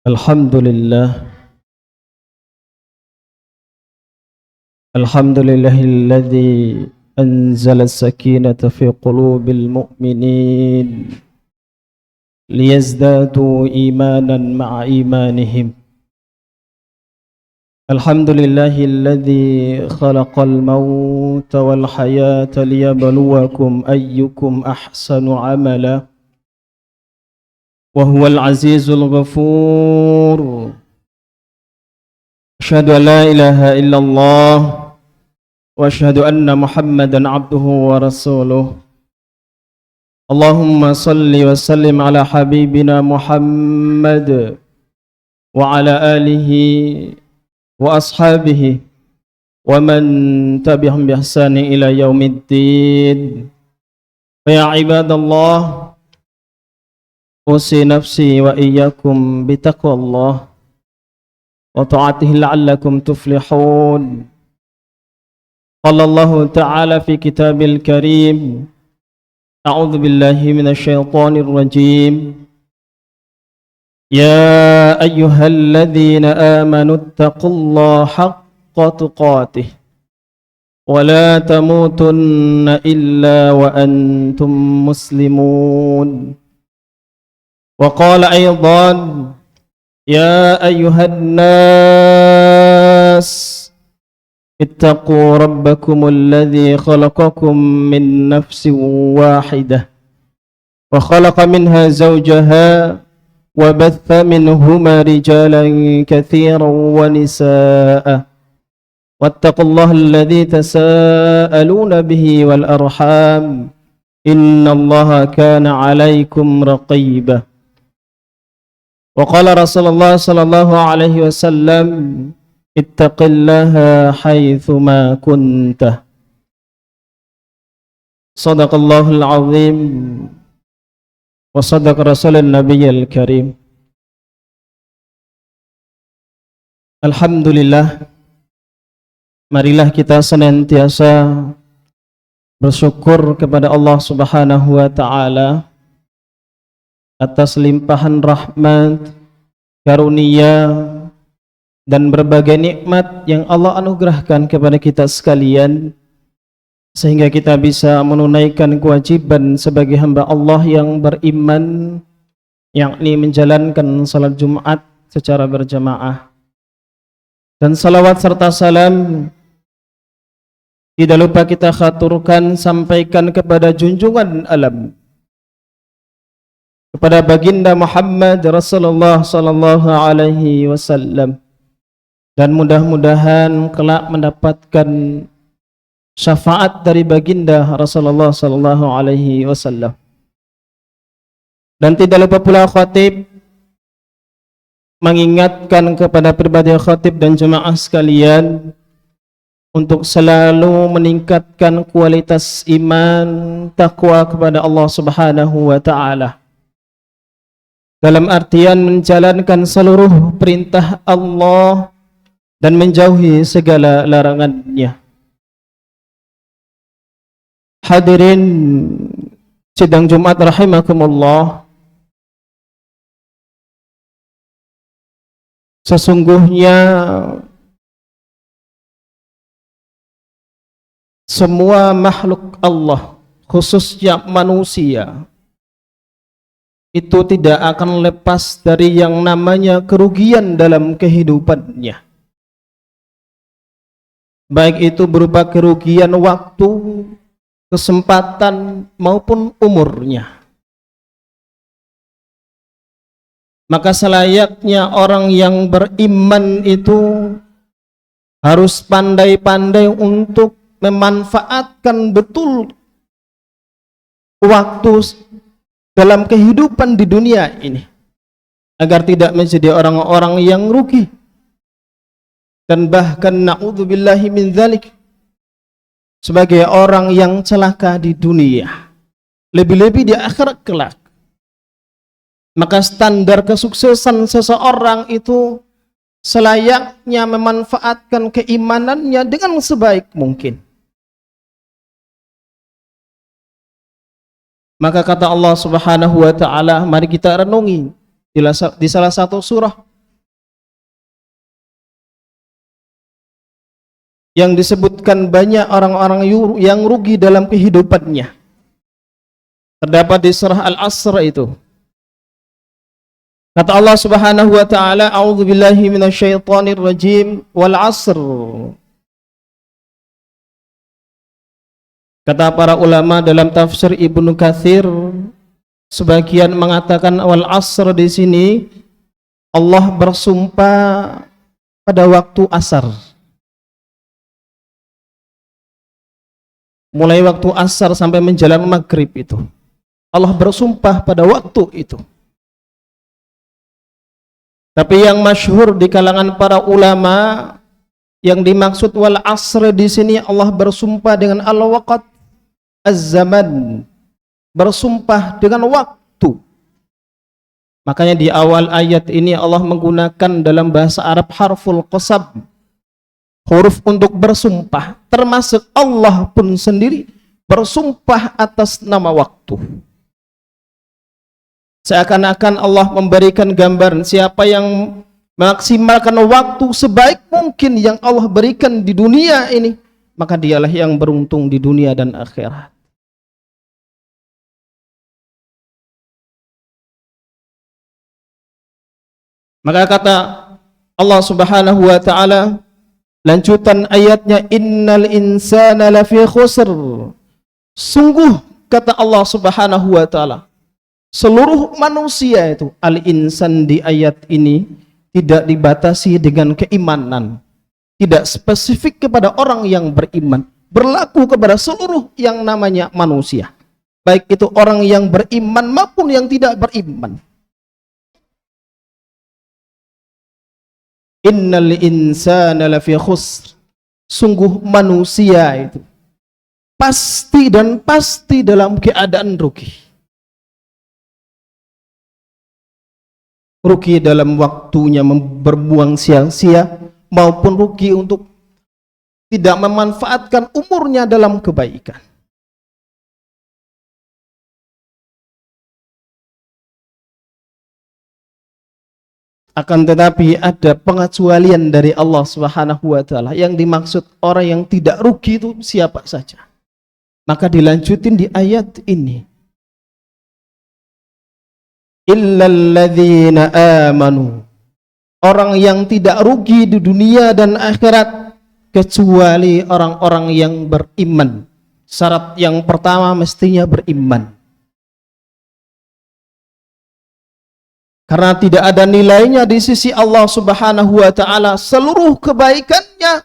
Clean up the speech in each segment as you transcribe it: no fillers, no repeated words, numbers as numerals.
الحمد لله الحمد لله الذي أنزل السكينة في قلوب المؤمنين ليزدادوا إيمانا مع إيمانهم. الحمد لله الذي خلق الموت والحياة ليبلوكم أيكم أحسن عملا وهو العزيز الغفور. أشهد أن لا إله إلا الله وأشهد أن محمدا عبده ورسوله. اللهم صل وسلم على حبيبنا محمد وعلى آله وأصحابه ومن تبعهم بإحسان إلى يوم الدين. فيا عباد الله، أوصي نفسي وإياكم بتقوى الله وطاعته لعلكم تفلحون. قال الله تعالى في كتاب الكريم: أعوذ بالله من الشيطان الرجيم. يا أيها الذين آمنوا اتقوا الله حق تقاته ولا تموتن إلا وأنتم مسلمون. وقال أيضا: يا أيها الناس اتقوا ربكم الذي خلقكم من نفس واحدة وخلق منها زوجها وبث منهما رجالا كثيرا ونساء واتقوا الله الذي تساءلون به والأرحام إن الله كان عليكم رقيبا. وقال رسول الله صلى الله عليه وسلم: اتق الله حيثما كنت. صدق الله العظيم وصدق رسول النبي الكريم. Alhamdulillah, marilah kita senantiasa bersyukur kepada Allah Subhanahu wa taala atas limpahan rahmat, karunia dan berbagai nikmat yang Allah anugerahkan kepada kita sekalian, sehingga kita bisa menunaikan kewajiban sebagai hamba Allah yang beriman, yakni menjalankan salat Jumat secara berjamaah. Dan salawat serta salam tidak lupa kita khaturkan, sampaikan kepada junjungan alam, kepada baginda Muhammad Rasulullah sallallahu alaihi wasallam, dan mudah-mudahan kelak mendapatkan syafaat dari baginda Rasulullah sallallahu alaihi wasallam. Dan tidak lupa pula khatib mengingatkan kepada pribadi khatib dan jemaah sekalian untuk selalu meningkatkan kualitas iman, takwa kepada Allah Subhanahu wa taala, dalam artian menjalankan seluruh perintah Allah dan menjauhi segala larangannya. Hadirin sidang Jumat rahimakumullah, sesungguhnya semua makhluk Allah, khususnya manusia, itu tidak akan lepas dari yang namanya kerugian dalam kehidupannya, baik itu berupa kerugian waktu, kesempatan maupun umurnya. Maka selayaknya orang yang beriman itu harus pandai-pandai untuk memanfaatkan betul waktu dalam kehidupan di dunia ini, agar tidak menjadi orang-orang yang rugi, dan bahkan na'udzubillahi min dzalik, sebagai orang yang celaka di dunia, lebih-lebih di akhirat kelak. Maka standar kesuksesan seseorang itu selayaknya memanfaatkan keimanannya dengan sebaik mungkin. Maka kata Allah Subhanahu wa taala, mari kita renungi di salah satu surah yang disebutkan banyak orang-orang yang rugi dalam kehidupannya. Terdapat di surah Al-Asr itu. Kata Allah Subhanahu wa taala, "A'udzubillahi minasyaitonir rajim, wal 'asr." Kata para ulama dalam tafsir Ibnu Katsir, sebagian mengatakan wal 'asr di sini Allah bersumpah pada waktu asar. Mulai waktu asar sampai menjelang maghrib itu. Allah bersumpah pada waktu itu. Tapi yang masyhur di kalangan para ulama, yang dimaksud wal asr di sini Allah bersumpah dengan al-waqt, az-zaman, bersumpah dengan waktu. Makanya di awal ayat ini Allah menggunakan dalam bahasa Arab harful qasam, huruf untuk bersumpah, termasuk Allah pun sendiri bersumpah atas nama waktu. Seakan-akan Allah memberikan gambaran siapa yang maksimalkan waktu sebaik mungkin yang Allah berikan di dunia ini, maka dialah yang beruntung di dunia dan akhirat. Maka kata Allah Subhanahu wa taala, lanjutan ayatnya, innal insana lafi khusr. Sungguh kata Allah Subhanahu wa taala, seluruh manusia itu, al-insan di ayat ini tidak dibatasi dengan keimanan, tidak spesifik kepada orang yang beriman, berlaku kepada seluruh yang namanya manusia, baik itu orang yang beriman maupun yang tidak beriman. Innal insana lafi khusr. Sungguh manusia itu pasti dan pasti dalam keadaan rugi. Rugi dalam waktunya berbuang sia-sia, maupun rugi untuk tidak memanfaatkan umurnya dalam kebaikan. Akan tetapi ada pengecualian dari Allah Subhanahu wa taala. Yang dimaksud orang yang tidak rugi itu siapa saja. Maka dilanjutin di ayat ini, illalladzina amanu. Orang yang tidak rugi di dunia dan akhirat kecuali orang-orang yang beriman. Syarat yang pertama mestinya beriman. Karena tidak ada nilainya di sisi Allah Subhanahu wa taala seluruh kebaikannya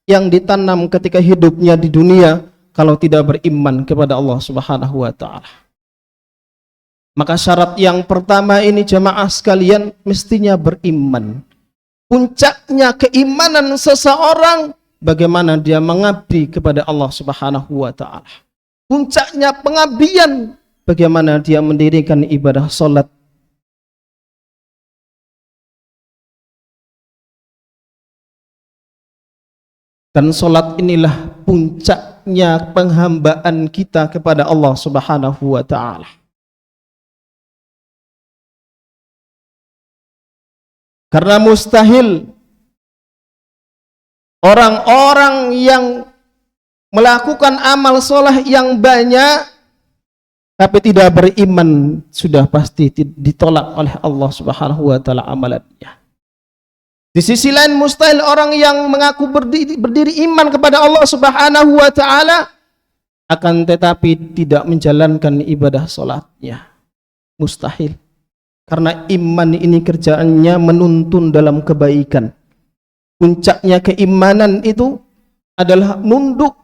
yang ditanam ketika hidupnya di dunia kalau tidak beriman kepada Allah Subhanahu wa taala. Maka syarat yang pertama ini jamaah sekalian mestinya beriman. Puncaknya keimanan seseorang bagaimana dia mengabdi kepada Allah Subhanahu wa taala. Puncaknya pengabdian bagaimana dia mendirikan ibadah salat. Dan salat inilah puncaknya penghambaan kita kepada Allah Subhanahu wa taala. Karena mustahil orang-orang yang melakukan amal soleh yang banyak tapi tidak beriman sudah pasti ditolak oleh Allah Subhanahu wa taala amalannya. Di sisi lain mustahil orang yang mengaku berdiri iman kepada Allah Subhanahu wa taala akan tetapi tidak menjalankan ibadah salatnya. Mustahil. Karena iman ini kerjaannya menuntun dalam kebaikan. Puncaknya keimanan itu adalah nunduk,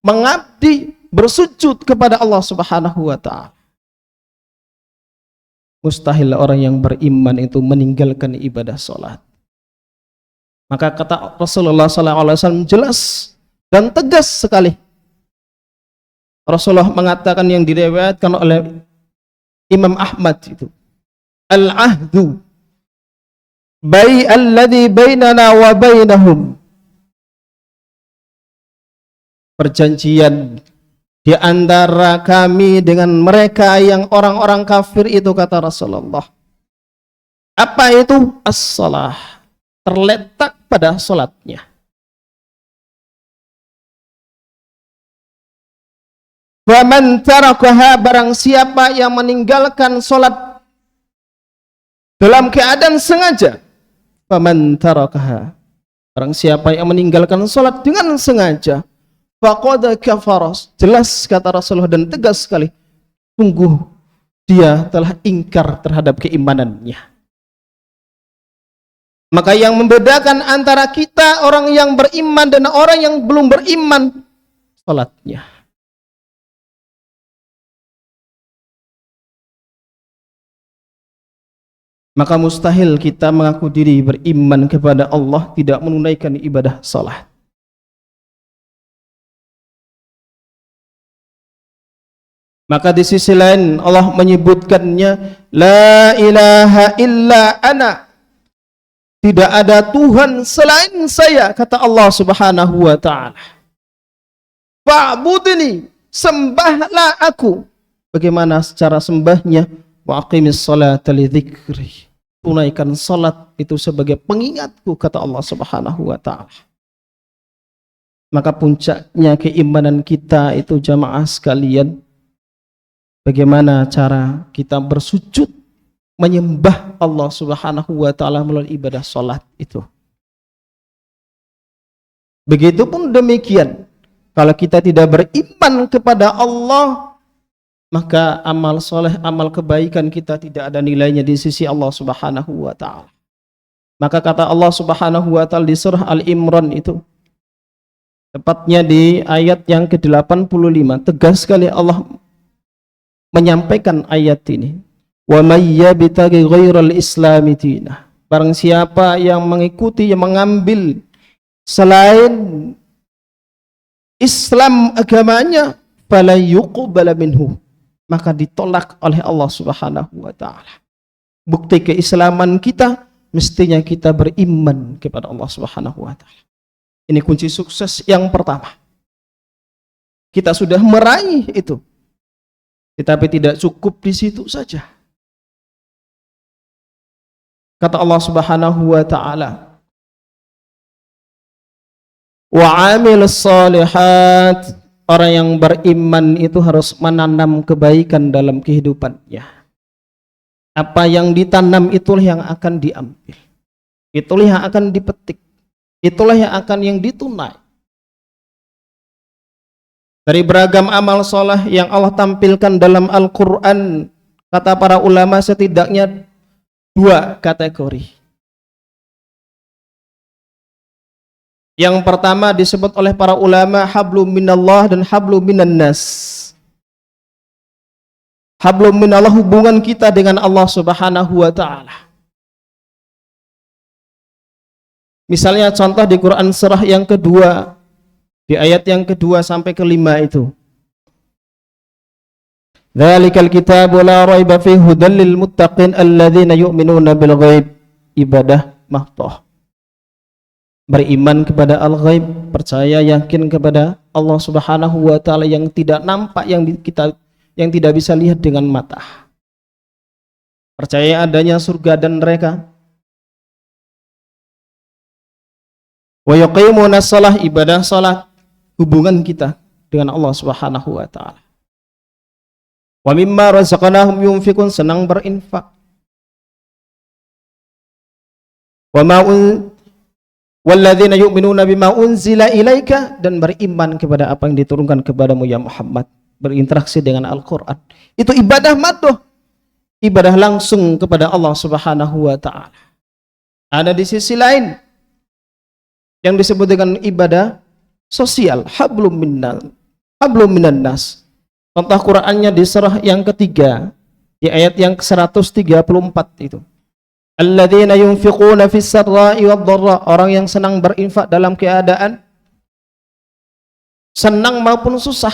mengabdi, bersujud kepada Allah Subhanahu wa taala. Mustahil orang yang beriman itu meninggalkan ibadah salat. Maka kata Rasulullah SAW jelas dan tegas sekali. Rasulullah mengatakan yang diriwayatkan oleh Imam Ahmad itu, al-ahdu alladhi bainana wa bainahum. Perjanjian di antara kami dengan mereka yang orang-orang kafir itu, kata Rasulullah. Apa itu? As-salah. Terletak pada salatnya. Faman tarakaha, barang siapa yang meninggalkan salat dalam keadaan sengaja. Faman tarakaha, barang siapa yang meninggalkan salat dengan sengaja, faqad kafara, jelas kata Rasulullah dan tegas sekali, sungguh dia telah ingkar terhadap keimanannya. Maka yang membedakan antara kita orang yang beriman dan orang yang belum beriman, salatnya. Maka mustahil kita mengaku diri beriman kepada Allah tidak menunaikan ibadah salat. Maka di sisi lain Allah menyebutkannya, la ilaha illa ana, tidak ada Tuhan selain saya, kata Allah Subhanahu wa taala. Fa'budni, sembahlah aku. Bagaimana cara sembahnya? Wa aqimis salata li dzikri, tunaikan salat itu sebagai pengingatku, kata Allah Subhanahu wa taala. Maka puncaknya keimanan kita itu jamaah sekalian, bagaimana cara kita bersujud menyembah Allah Subhanahu wa taala melalui ibadah salat itu. Begitupun demikian, kalau kita tidak beriman kepada Allah, maka amal soleh, amal kebaikan kita tidak ada nilainya di sisi Allah Subhanahu wa taala. Maka kata Allah Subhanahu wa taala di surah Al-Imran itu, tepatnya di ayat yang ke-85, tegas sekali Allah menyampaikan ayat ini. Wa may yabtaghi ghairal islami dinah, barang siapa yang mengikuti, yang mengambil selain Islam agamanya, fala yuqbala minhu, maka ditolak oleh Allah Subhanahu wa taala. Bukti keislaman kita, mestinya kita beriman kepada Allah Subhanahu wa taala. Ini kunci sukses yang pertama. Kita sudah meraih itu, tetapi tidak cukup di situ saja. Kata Allah Subhanahu wa taala, wa 'amilus shalihat, orang yang beriman itu harus menanam kebaikan dalam kehidupannya. Apa yang ditanam itulah yang akan diambil, itulah yang akan dipetik, itulah yang ditunai. Dari beragam amal soleh yang Allah tampilkan dalam Al-Quran, kata para ulama setidaknya 2 kategori. Yang pertama disebut oleh para ulama hablum minallah dan hablum minan nas. Hablum minallah, hubungan kita dengan Allah Subhanahu wa taala. Misalnya contoh di Quran surah yang kedua, di ayat yang kedua sampai kelima itu. Dzalikal kitabu la raiba fihi hudal lil muttaqin alladzina yu'minuna bil ghaib. Ibadah mahdoh. Beriman kepada al-ghaib, percaya yakin kepada Allah Subhanahu wa taala yang tidak nampak, yang tidak bisa lihat dengan mata. Percaya adanya surga dan neraka. Wa yuqimuna shalah, ibadah salat, hubungan kita dengan Allah Subhanahu wa taala. Wa mimma razaqnahum yunfikun, senang berinfak. Wa ma walladzina yu'minuna bima unzila ilaika, dan beriman kepada apa yang diturunkan kepadamu ya Muhammad, berinteraksi dengan Al-Qur'an. Itu ibadah madh, ibadah langsung kepada Allah Subhanahu wa taala. Ada di sisi lain yang disebut dengan ibadah sosial, hablum minan nas. Contoh Qur'annya di surah yang ketiga, di ayat yang ke-134 itu. Alladzina yunfiquna fis sarra'i wad dharra, orang yang senang berinfak dalam keadaan senang maupun susah,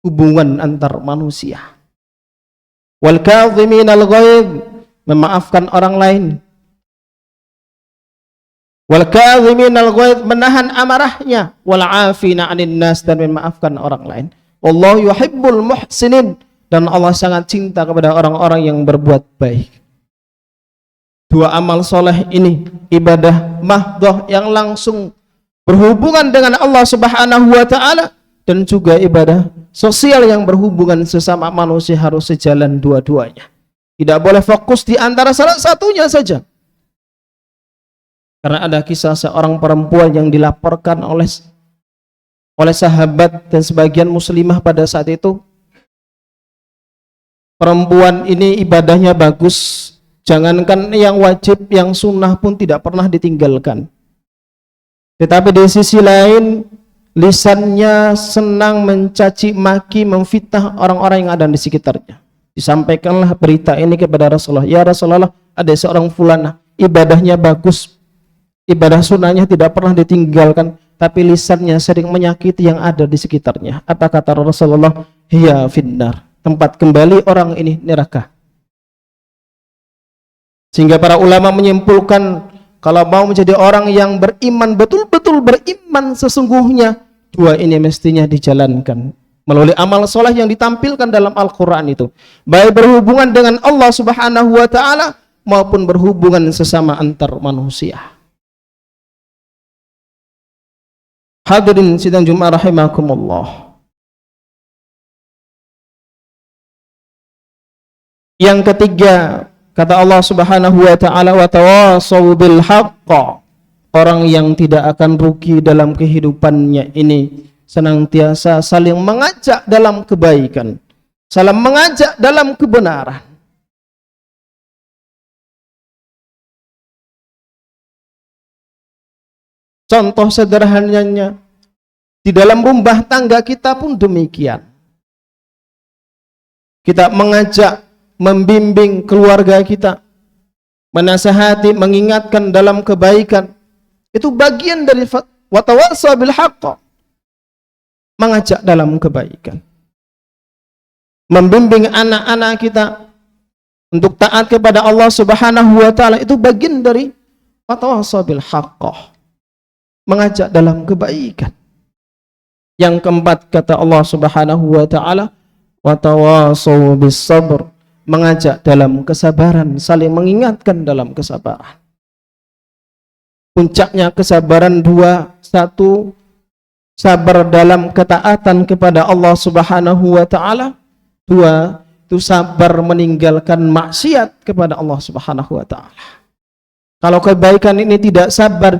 hubungan antar manusia. Wal kadhiminal ghaidh, memaafkan orang lain. Wal kadhiminal ghaidh, menahan amarahnya. Wal 'afina 'anil nas, dan memaafkan orang lain. Wallahu yuhibbul muhsinin, dan Allah sangat cinta kepada orang-orang yang berbuat baik. 2 amal soleh ini, ibadah mahdoh yang langsung berhubungan dengan Allah Subhanahu wa taala, dan juga ibadah sosial yang berhubungan sesama manusia harus sejalan dua-duanya. Tidak boleh fokus di antara salah satunya saja. Karena ada kisah seorang perempuan yang dilaporkan oleh sahabat dan sebagian muslimah pada saat itu. Perempuan ini ibadahnya bagus, jangankan yang wajib, yang sunnah pun tidak pernah ditinggalkan. Tetapi di sisi lain, lisannya senang mencaci maki, memfitnah orang-orang yang ada di sekitarnya. Disampaikanlah berita ini kepada Rasulullah. Ya Rasulullah, ada seorang fulanah, ibadahnya bagus, ibadah sunnahnya tidak pernah ditinggalkan, tapi lisannya sering menyakiti yang ada di sekitarnya. Apa kata Rasulullah? Hiya finnar, tempat kembali orang ini neraka. Sehingga para ulama menyimpulkan, kalau mau menjadi orang yang beriman, betul-betul beriman sesungguhnya, dua ini mestinya dijalankan melalui amal soleh yang ditampilkan dalam Al-Quran itu, baik berhubungan dengan Allah Subhanahu wa Ta'ala maupun berhubungan sesama antar manusia. Hadirin sidang Jumat rahimakumullah. Yang ketiga, kata Allah Subhanahu wa Ta'ala, wa tawassaw bil haqq. Orang yang tidak akan rugi dalam kehidupannya ini senantiasa saling mengajak dalam kebaikan, saling mengajak dalam kebenaran. Contoh sederhananya, di dalam rumah tangga kita pun demikian. Kita mengajak, membimbing keluarga kita, menasihati, mengingatkan dalam kebaikan. Itu bagian dari wa tawassaw bil haqq, mengajak dalam kebaikan. Membimbing anak-anak kita untuk taat kepada Allah Subhanahu wa Ta'ala, itu bagian dari wa tawassaw bil haqq, mengajak dalam kebaikan. Yang keempat, kata Allah Subhanahu wa Ta'ala, wa tawassaw bis sabr, mengajak dalam kesabaran, saling mengingatkan dalam kesabaran. Puncaknya kesabaran dua: satu, sabar dalam ketaatan kepada Allah Subhanahu wa Ta'ala; dua, itu sabar meninggalkan maksiat kepada Allah Subhanahu wa Ta'ala. Kalau kebaikan ini tidak sabar,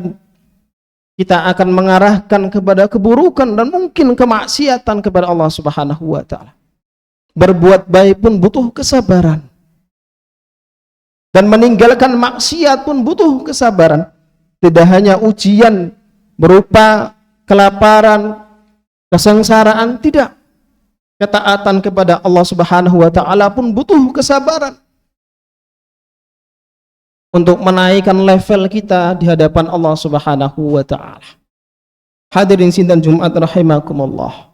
kita akan mengarahkan kepada keburukan dan mungkin kemaksiatan kepada Allah Subhanahu wa Ta'ala. Berbuat baik pun butuh kesabaran, dan meninggalkan maksiat pun butuh kesabaran. Tidak hanya ujian berupa kelaparan, kesengsaraan, tidak. Ketaatan kepada Allah Subhanahu wa Ta'ala pun butuh kesabaran untuk menaikkan level kita di hadapan Allah Subhanahu wa Ta'ala. Hadirin sidang Jumat rahimakumullah.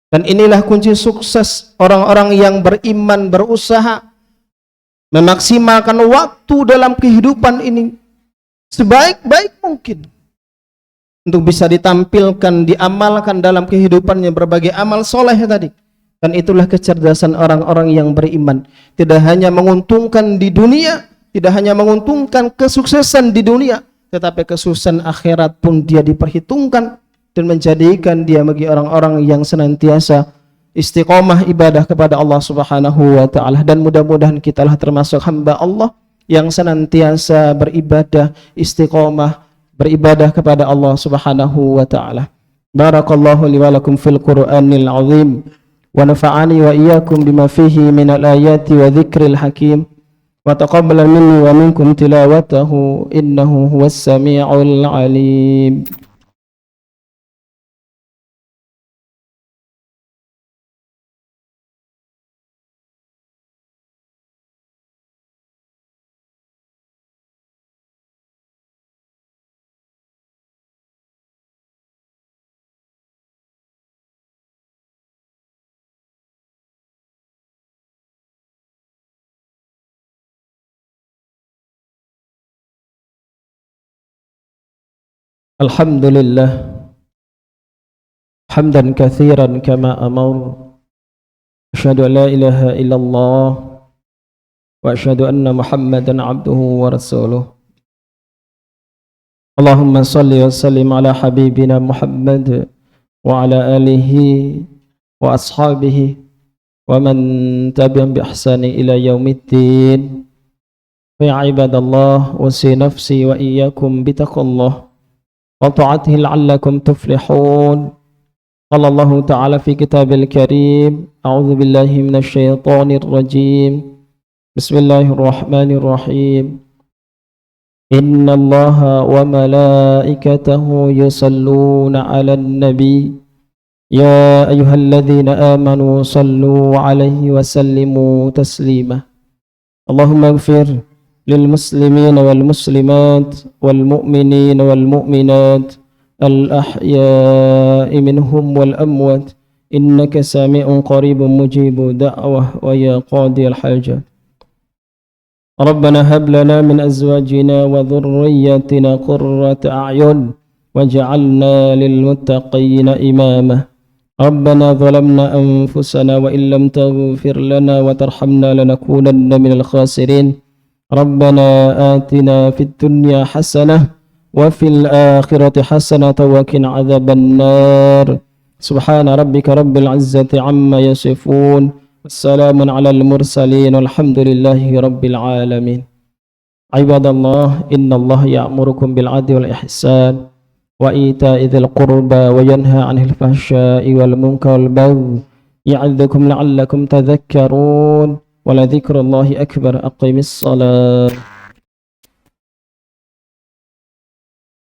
Dan inilah kunci sukses orang-orang yang beriman, berusaha memaksimalkan waktu dalam kehidupan ini sebaik-baik mungkin untuk bisa ditampilkan, diamalkan dalam kehidupannya berbagai amal soleh tadi. Dan itulah kecerdasan orang-orang yang beriman. Tidak hanya menguntungkan di dunia, tidak hanya menguntungkan kesuksesan di dunia, tetapi kesuksesan akhirat pun dia diperhitungkan dan menjadikan dia bagi orang-orang yang senantiasa istiqomah ibadah kepada Allah Subhanahu wa Ta'ala. Dan mudah-mudahan kitalah termasuk hamba Allah yang senantiasa beribadah, istiqomah beribadah kepada Allah Subhanahu wa Ta'ala. Barakallahu li wa lakum fil Qur'anil azim, wa nafa'ani wa iyyakum bima fihi minal ayati wa dzikril hakim, wa taqabbal minni wa minkum tilawatahu innahu huwas sami'ul alim. Alhamdulillah hamdan katsiran kama amar, asyhadu an la ilaha illallah wa asyhadu anna Muhammadan abduhu wa rasuluh. Allahumma salli wa sallim ala habibina Muhammad wa ala alihi وأصحابه ومن تبعهم بإحسان إلى يوم الدين. فيا عباد الله، أوصي نفسي وإياكم بتقوى الله وطاعته لعلكم تفلحون. قال الله تعالى في كتاب الكريم: أعوذ بالله من الشيطان الرجيم، بسم الله الرحمن الرحيم. إن الله وملائكته يصلون على النبي يا أيها الذين آمنوا صلوا عليه وسلموا تسليما. اللهم اغفر للمسلمين والمسلمات والمؤمنين والمؤمنات الأحياء منهم والأموات إنك سميع قريب مجيب دعوة ويا قاضي الحاجات. ربنا هب لنا من أزواجنا وذرياتنا قرة أعين واجعلنا للمتقين إماما. ربنا ظلمنا أنفسنا وإن لم تغفر لنا وترحمنا لنكونن من الخاسرين. ربنا آتنا في الدنيا حسنة وفي الآخرة حسنة وقنا عذاب النار. سبحان ربك رب العزة عما يصفون، والسلام على المرسلين، والحمد لله رب العالمين. عباد الله، إن الله يأمركم بالعدل والإحسان وإيتاء ذي القربى وينهى عن الفحشاء والمنكر والبغي يعظكم لعلكم تذكرون. ولذكر الله أكبر. أقم الصلاة.